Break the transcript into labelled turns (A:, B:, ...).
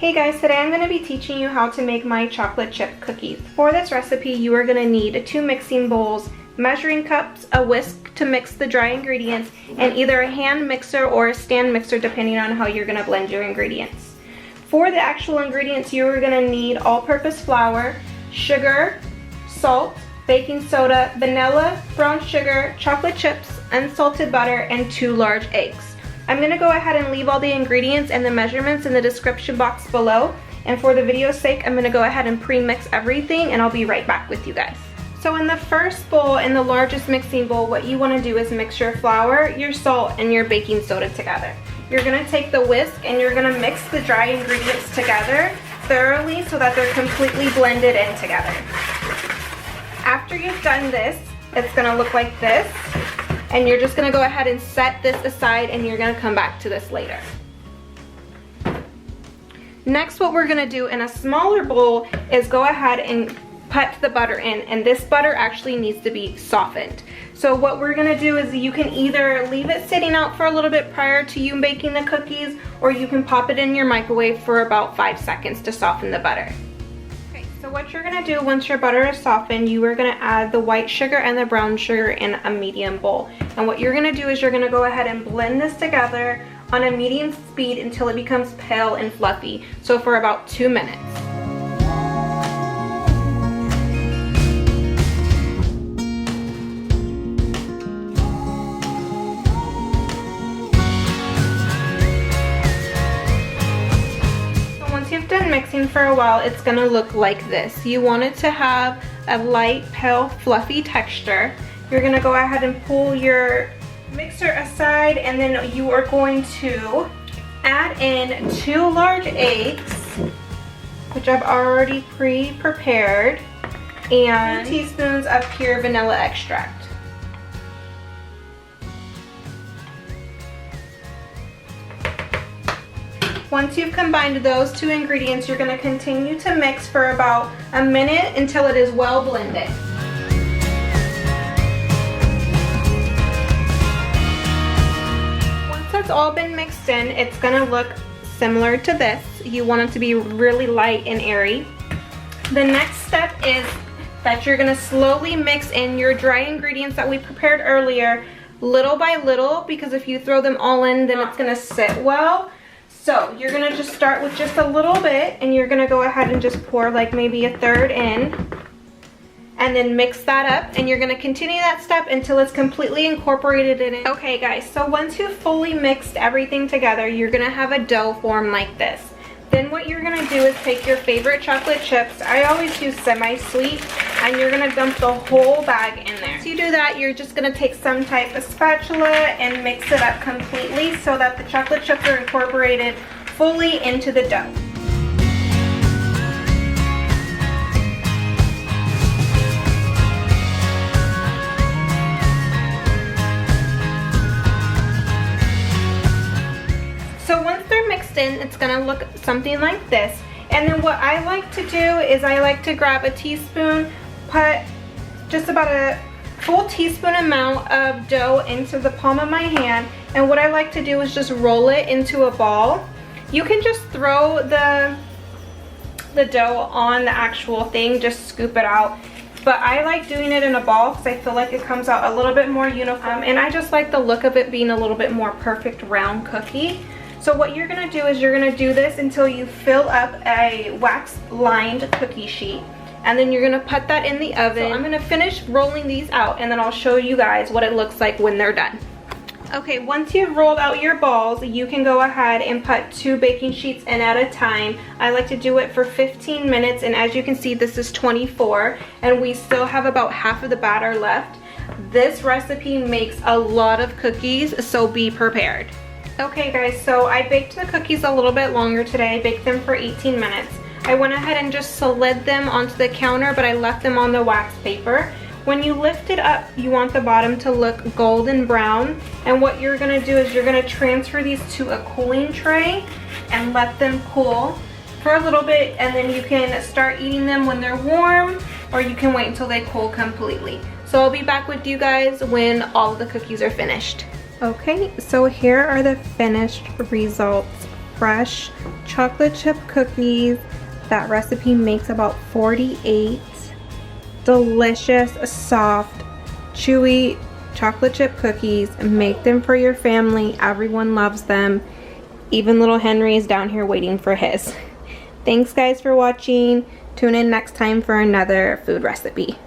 A: Hey guys, today I'm going to be teaching you how to make my chocolate chip cookies. For this recipe, you are going to need 2 mixing bowls, measuring cups, a whisk to mix the dry ingredients, and either a hand mixer or a stand mixer depending on how you're going to blend your ingredients. For the actual ingredients, you are going to need all-purpose flour, sugar, salt, baking soda, vanilla, brown sugar, chocolate chips, unsalted butter, and 2 large eggs. I'm going to go ahead and leave all the ingredients and the measurements in the description box below. And for the video's sake, I'm going to go ahead and pre-mix everything and I'll be right back with you guys. So in the first bowl, in the largest mixing bowl, what you want to do is mix your flour, your salt, and your baking soda together. You're going to take the whisk and you're going to mix the dry ingredients together thoroughly so that they're completely blended in together. After you've done this, it's going to look like this. And you're just going to go ahead and set this aside and you're going to come back to this later. Next, what we're going to do in a smaller bowl is go ahead and put the butter in, and this butter actually needs to be softened. So what we're going to do is you can either leave it sitting out for a little bit prior to you baking the cookies, or you can pop it in your microwave for about 5 seconds to soften the butter. So what you're going to do once your butter is softened, you are going to add the white sugar and the brown sugar in a medium bowl. And what you're going to do is you're going to go ahead and blend this together on a medium speed until it becomes pale and fluffy. So for about 2 minutes. Done mixing for a while, it's going to look like this. You want it to have a light, pale, fluffy texture. You're going to go ahead and pull your mixer aside, and then you are going to add in 2 large eggs, which I've already pre-prepared, and 2 teaspoons of pure vanilla extract. Once you've combined those 2 ingredients, you're going to continue to mix for about a minute until it is well blended. Once that's all been mixed in, it's going to look similar to this. You want it to be really light and airy. The next step is that you're going to slowly mix in your dry ingredients that we prepared earlier, little by little, because if you throw them all in, then it's going to sit well. So you're going to just start with just a little bit, and you're going to go ahead and just pour like maybe a third in, and then mix that up, and you're going to continue that step until it's completely incorporated in it. Okay guys, so once you've fully mixed everything together, you're going to have a dough form like this. Then what you're going to do is take your favorite chocolate chips. I always use semi-sweet, and you're going to dump the whole bag in there. Once you do that, you're just going to take some type of spatula and mix it up completely so that the chocolate chips are incorporated fully into the dough. So once they're mixed in, it's going to look something like this. And then what I like to do is I like to grab a teaspoon, put just about a full teaspoon amount of dough into the palm of my hand, and what I like to do is just roll it into a ball. You can just throw the dough on the actual thing, just scoop it out. But I like doing it in a ball because I feel like it comes out a little bit more uniform, and I just like the look of it being a little bit more perfect round cookie. So what you're going to do is you're going to do this until you fill up a wax-lined cookie sheet. And then you're going to put that in the oven. So I'm going to finish rolling these out, and then I'll show you guys what it looks like when they're done. Okay, once you've rolled out your balls, you can go ahead and put 2 baking sheets in at a time. I like to do it for 15 minutes, and as you can see, this is 24, and we still have about half of the batter left. This recipe makes a lot of cookies, so be prepared. Okay guys, so I baked the cookies a little bit longer today. I baked them for 18 minutes. I went ahead and just slid them onto the counter, but I left them on the wax paper. When you lift it up, you want the bottom to look golden brown. And what you're going to do is you're going to transfer these to a cooling tray and let them cool for a little bit, and then you can start eating them when they're warm, or you can wait until they cool completely. So I'll be back with you guys when all of the cookies are finished. Okay, so here are the finished results fresh chocolate chip cookies. That recipe makes about 48 delicious, soft, chewy chocolate chip cookies. Make them for your family. Everyone loves them. Even little Henry is down here waiting for his. Thanks guys for watching. Tune in next time for another food recipe.